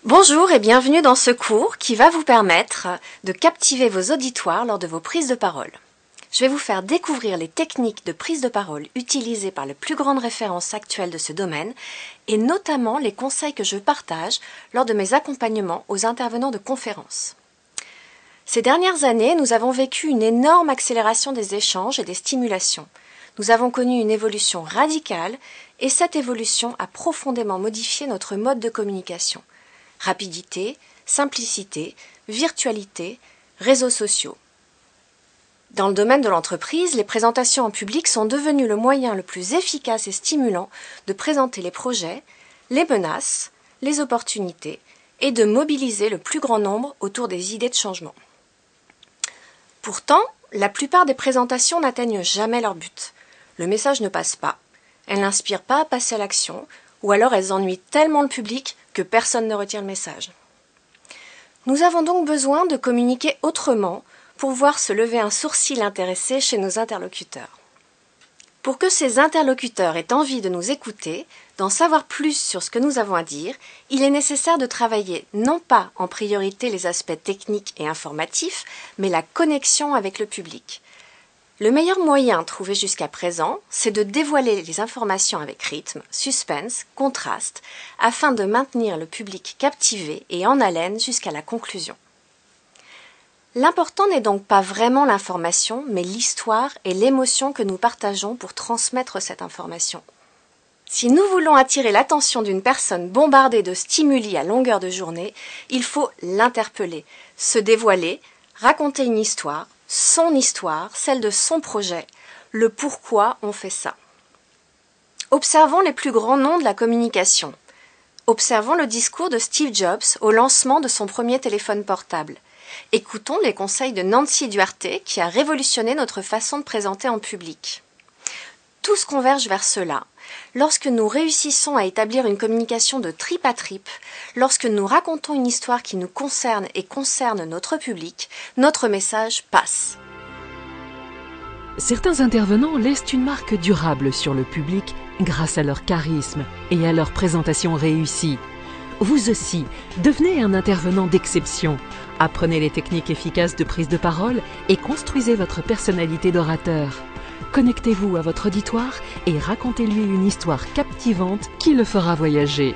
Bonjour et bienvenue dans ce cours qui va vous permettre de captiver vos auditoires lors de vos prises de parole. Je vais vous faire découvrir les techniques de prise de parole utilisées par les plus grandes références actuelles de ce domaine et notamment les conseils que je partage lors de mes accompagnements aux intervenants de conférences. Ces dernières années, nous avons vécu une énorme accélération des échanges et des stimulations. Nous avons connu une évolution radicale et cette évolution a profondément modifié notre mode de communication. Rapidité, simplicité, virtualité, réseaux sociaux. Dans le domaine de l'entreprise, les présentations en public sont devenues le moyen le plus efficace et stimulant de présenter les projets, les menaces, les opportunités et de mobiliser le plus grand nombre autour des idées de changement. Pourtant, la plupart des présentations n'atteignent jamais leur but. Le message ne passe pas, elles n'inspirent pas à passer à l'action, ou alors elles ennuient tellement le public que personne ne retient le message. Nous avons donc besoin de communiquer autrement pour voir se lever un sourcil intéressé chez nos interlocuteurs. Pour que ces interlocuteurs aient envie de nous écouter, d'en savoir plus sur ce que nous avons à dire, il est nécessaire de travailler non pas en priorité les aspects techniques et informatifs, mais la connexion avec le public. Le meilleur moyen trouvé jusqu'à présent, c'est de dévoiler les informations avec rythme, suspense, contraste, afin de maintenir le public captivé et en haleine jusqu'à la conclusion. L'important n'est donc pas vraiment l'information, mais l'histoire et l'émotion que nous partageons pour transmettre cette information. Si nous voulons attirer l'attention d'une personne bombardée de stimuli à longueur de journée, il faut l'interpeller, se dévoiler, raconter une histoire, son histoire, celle de son projet, le pourquoi on fait ça. Observons les plus grands noms de la communication. Observons le discours de Steve Jobs au lancement de son premier téléphone portable. Écoutons les conseils de Nancy Duarte qui a révolutionné notre façon de présenter en public. Tous convergent vers cela. Lorsque nous réussissons à établir une communication de trip à trip, lorsque nous racontons une histoire qui nous concerne et concerne notre public, notre message passe. Certains intervenants laissent une marque durable sur le public grâce à leur charisme et à leur présentation réussie. Vous aussi, devenez un intervenant d'exception. Apprenez les techniques efficaces de prise de parole et construisez votre personnalité d'orateur. Connectez-vous à votre auditoire et racontez-lui une histoire captivante qui le fera voyager.